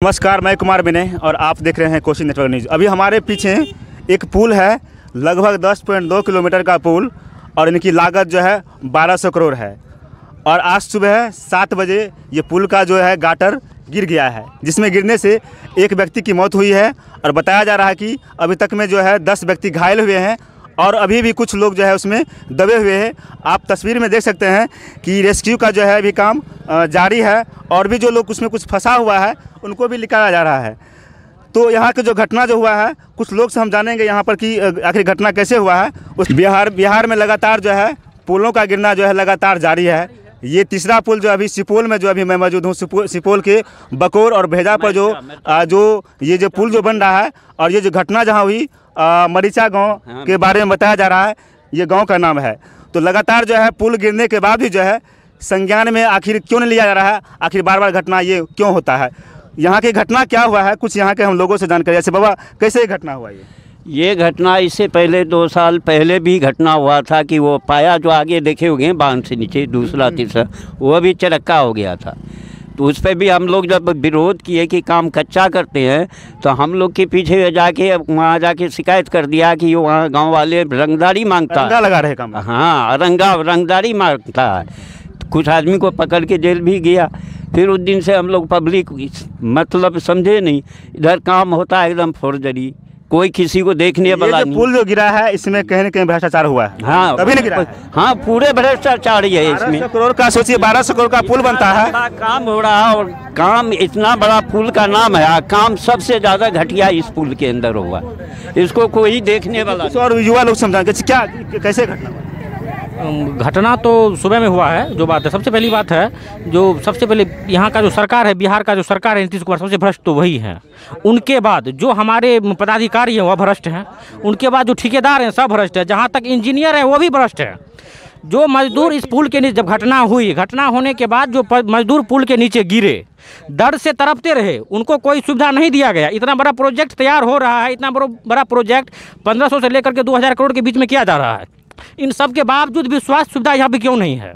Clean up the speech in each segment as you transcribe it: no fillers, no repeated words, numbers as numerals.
नमस्कार, मैं कुमार विनय और आप देख रहे हैं कोसी नेटवर्क न्यूज़। अभी हमारे पीछे एक पुल है, लगभग 10.2 किलोमीटर का पुल और इनकी लागत जो है 1200 करोड़ है। और आज सुबह 7 बजे ये पुल का जो है गाटर गिर गया है, जिसमें गिरने से एक व्यक्ति की मौत हुई है और बताया जा रहा है कि अभी तक में जो है 10 व्यक्ति घायल हुए हैं और अभी भी कुछ लोग जो है उसमें दबे हुए हैं। आप तस्वीर में देख सकते हैं कि रेस्क्यू का जो है अभी काम जारी है और भी जो लोग उसमें कुछ फंसा हुआ है उनको भी निकाला जा रहा है। तो यहाँ की जो घटना जो हुआ है, कुछ लोग से हम जानेंगे यहाँ पर कि आखिर घटना कैसे हुआ है। उस बिहार में लगातार जो है पुलों का गिरना जो है लगातार जारी है। ये तीसरा पुल जो अभी सुपौल में जो अभी मैं मौजूद हूँ, सुपौल के बकोर और भेजा पर जो ये जो पुल जो बन रहा है और ये जो घटना जहाँ हुई मरीचा गांव के बारे में बताया जा रहा है, ये गांव का नाम है। तो लगातार जो है पुल गिरने के बाद भी जो है संज्ञान में आखिर क्यों नहीं लिया जा रहा है, आखिर बार बार घटना ये क्यों होता है, यहाँ की घटना क्या हुआ है, कुछ यहाँ के हम लोगों से जानकारी। ऐसे बाबा कैसे घटना हुआ ये घटना इससे पहले 2 साल पहले भी घटना हुआ था कि वो पाया जो आगे देखे हुए हैं बांध से नीचे दूसरा तीसरा वो भी चरक्का हो गया था। तो उस पर भी हम लोग जब विरोध किए कि काम कच्चा करते हैं तो हम लोग के पीछे जाके वहाँ जाके शिकायत कर दिया कि वहाँ गांव वाले रंगदारी मांगता है, लगा रहे काम। हाँ, रंगदारी मांगता है। कुछ आदमी को पकड़ के जेल भी गया। फिर उस दिन से हम लोग पब्लिक मतलब समझे नहीं, इधर काम होता है एकदम फोर्जरी, कोई किसी को देखने वाला नहीं। पुल जो गिरा है इसमें कहीं न कहीं भ्रष्टाचार हुआ है। हाँ, तभी नहीं गिरा है। हाँ, पूरे भ्रष्टाचार ही है इसमें। 1200 करोड़ का सोचिए, 1200 करोड़ का पुल बनता है, काम हो रहा है और काम इतना बड़ा पुल का नाम है, काम सबसे ज्यादा घटिया इस पुल के अंदर हुआ। इसको कोई देखने वाला और युवा लोग समझाएंगे क्या कैसे घटना हुआ। घटना तो सुबह में हुआ है। जो बात है, सबसे पहली बात है, जो सबसे पहले यहाँ का जो सरकार है, बिहार का जो सरकार है नीतीश कुमार, सबसे भ्रष्ट तो वही है। उनके बाद जो हमारे पदाधिकारी हैं वह भ्रष्ट हैं। उनके बाद जो ठेकेदार हैं सब भ्रष्ट है। जहाँ तक इंजीनियर है वो भी भ्रष्ट है। जो मजदूर इस पुल के नीचे, जब घटना हुई, घटना होने के बाद जो मजदूर पुल के नीचे गिरे, डर से तड़पते रहे, उनको कोई सुविधा नहीं दिया गया। इतना बड़ा प्रोजेक्ट तैयार हो रहा है, इतना बड़ा प्रोजेक्ट 1500 से लेकर के 2000 करोड़ के बीच में किया जा रहा है। इन सब के बावजूद भी स्वास्थ्य सुविधा यहाँ पे क्यों नहीं है?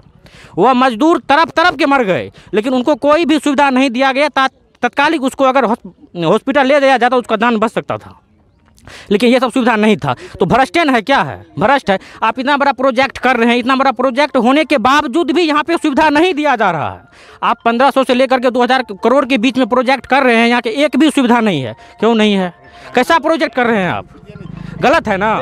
वह मजदूर तड़प के मर गए, लेकिन उनको कोई भी सुविधा नहीं दिया गया। तत्कालिक उसको अगर हॉस्पिटल ले जाया जाता उसका जान बच सकता था, लेकिन ये सब सुविधा नहीं था। तो भ्रष्टन है, क्या है? भ्रष्ट है। आप इतना बड़ा प्रोजेक्ट कर रहे हैं, इतना बड़ा प्रोजेक्ट होने के बावजूद भी यहाँ पे सुविधा नहीं दिया जा रहा है। आप 1500 से लेकर के 2000 करोड़ के बीच में प्रोजेक्ट कर रहे हैं, यहाँ के एक भी सुविधा नहीं है। क्यों नहीं है? कैसा प्रोजेक्ट कर रहे हैं आप? गलत है ना।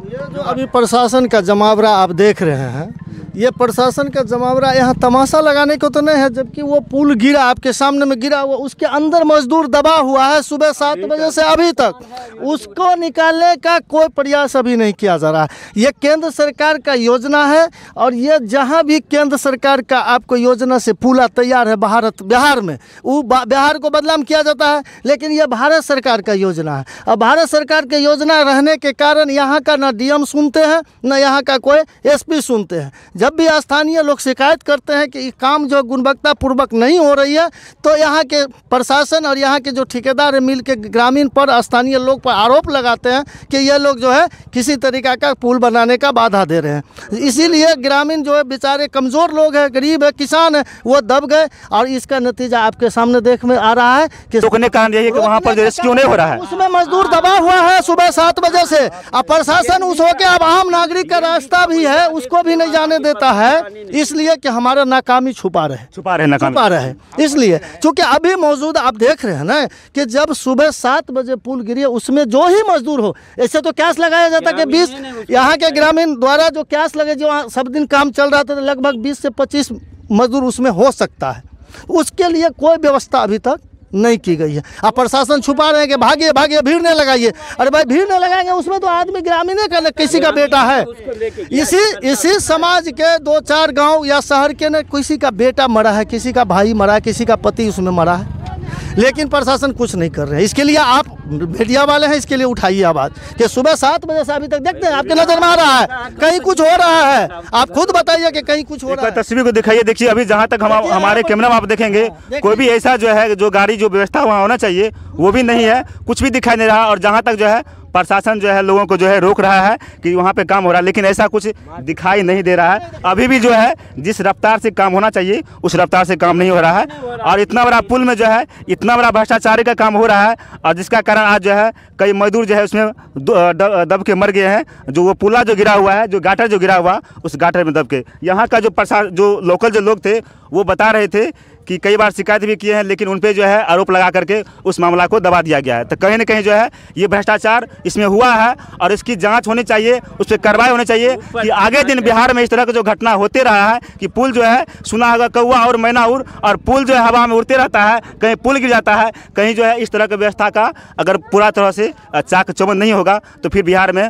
ये जो अभी प्रशासन का जमावड़ा आप देख रहे हैं, ये प्रशासन का जमावड़ा यहाँ तमाशा लगाने को तो नहीं है, जबकि वो पुल गिरा आपके सामने में गिरा हुआ, उसके अंदर मजदूर दबा हुआ है सुबह 7 बजे से अभी तक। उसको निकालने का कोई प्रयास अभी नहीं किया जा रहा है। ये केंद्र सरकार का योजना है और ये जहाँ भी केंद्र सरकार का आपको योजना से पुल तैयार है बिहार में, वो बिहार को बदनाम किया जाता है, लेकिन ये भारत सरकार का योजना है। अब भारत सरकार की योजना रहने के कारण यहाँ का ना डीएम सुनते हैं, ना यहाँ का कोई एसपी सुनते हैं। जब भी स्थानीय लोग शिकायत करते हैं कि काम जो गुणवत्ता पूर्वक नहीं हो रही है, तो यहाँ के प्रशासन और यहाँ के जो ठेकेदार मिल के ग्रामीण पर, स्थानीय लोग पर आरोप लगाते हैं कि ये लोग जो है किसी तरीका का पुल बनाने का बाधा दे रहे हैं। इसीलिए ग्रामीण जो है बेचारे कमज़ोर लोग हैं, गरीब है, किसान है, वो दब गए और इसका नतीजा आपके सामने देख में आ रहा है कि रोकने का कारण यही है कि वहाँ पर रेस्क्यू नहीं हो रहा है। उसमें मजदूर दबा हुआ है सुबह 7 बजे से। अब प्रशासन उस होके अब आम नागरिक का रास्ता भी है, उसको भी नहीं जाने देता है, इसलिए कि हमारा नाकामी छुपा रहे। इसलिए क्योंकि अभी मौजूद आप देख रहे हैं ना कि जब सुबह 7 बजे पुल गिरी, उसमें जो ही मजदूर हो, ऐसे तो कैश लगाया जाता कि 20 यहाँ के ग्रामीण द्वारा जो कैश लगे, जो सब दिन काम चल रहा था, लगभग 20 से 25 मजदूर उसमें हो सकता है। उसके लिए कोई व्यवस्था अभी तक नहीं की गई है। अब प्रशासन छुपा रहे हैं कि भागिए भीड़ नहीं लगाइए। अरे भाई, भीड़ नहीं लगाएंगे, उसमें तो आदमी ग्रामीण का किसी का बेटा है, इसी समाज के 2-4 गांव या शहर के न किसी का बेटा मरा है, किसी का भाई मरा है, किसी का पति उसमें मरा है, लेकिन प्रशासन कुछ नहीं कर रहे हैं। इसके लिए आप मीडिया वाले हैं, इसके लिए उठाइए आवाज़ कि सुबह 7 बजे से अभी तक देखते हैं आपके नजर में आ रहा है कहीं कुछ हो रहा है। आप खुद बताइए कि कहीं कुछ हो रहा है। तस्वीर को दिखाइए। देखिए, अभी जहाँ तक हमारे कैमरा में आप देखेंगे, कोई भी ऐसा जो है जो गाड़ी जो व्यवस्था वहाँ होना चाहिए वो भी नहीं है, कुछ भी दिखाई नहीं रहा। और जहाँ तक जो है प्रशासन जो है लोगों को जो है रोक रहा है कि वहाँ पे काम हो रहा है, लेकिन ऐसा कुछ दिखाई नहीं दे रहा है। अभी भी जो है जिस रफ्तार से काम होना चाहिए उस रफ्तार से काम नहीं हो रहा है। और इतना बड़ा पुल में जो है इतना बड़ा भ्रष्टाचारी का काम हो रहा है, और जिसका कारण आज जो है कई मजदूर जो है उसमें दब के मर गए हैं। जो वो पुला जो गिरा हुआ है, जो गाटर जो गिरा हुआ, उस गाटर में दब के यहाँ का जो लोकल जो लोग थे वो बता रहे थे कि कई बार शिकायत भी किए हैं, लेकिन उन पे जो है आरोप लगा करके उस मामला को दबा दिया गया है। तो कहीं ना कहीं जो है ये भ्रष्टाचार इसमें हुआ है और इसकी जांच होनी चाहिए, उस पर कार्रवाई होनी चाहिए कि आगे दिन बिहार में इस तरह का जो घटना होते रहा है कि पुल जो है सुना होगा कौवा और मैना उड़, और पुल जो है हवा में उड़ते रहता है, कहीं पुल गिर जाता है, कहीं जो है इस तरह की व्यवस्था का अगर पूरा तरह से चाक चौबंद नहीं होगा तो फिर बिहार में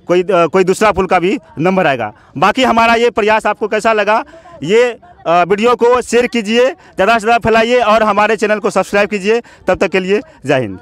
कोई दूसरा पुल का भी नंबर आएगा। बाकी हमारा ये प्रयास आपको कैसा लगा, ये वीडियो को शेयर कीजिए, ज़्यादा से ज़्यादा फैलाइए और हमारे चैनल को सब्सक्राइब कीजिए। तब तक के लिए जय हिंद।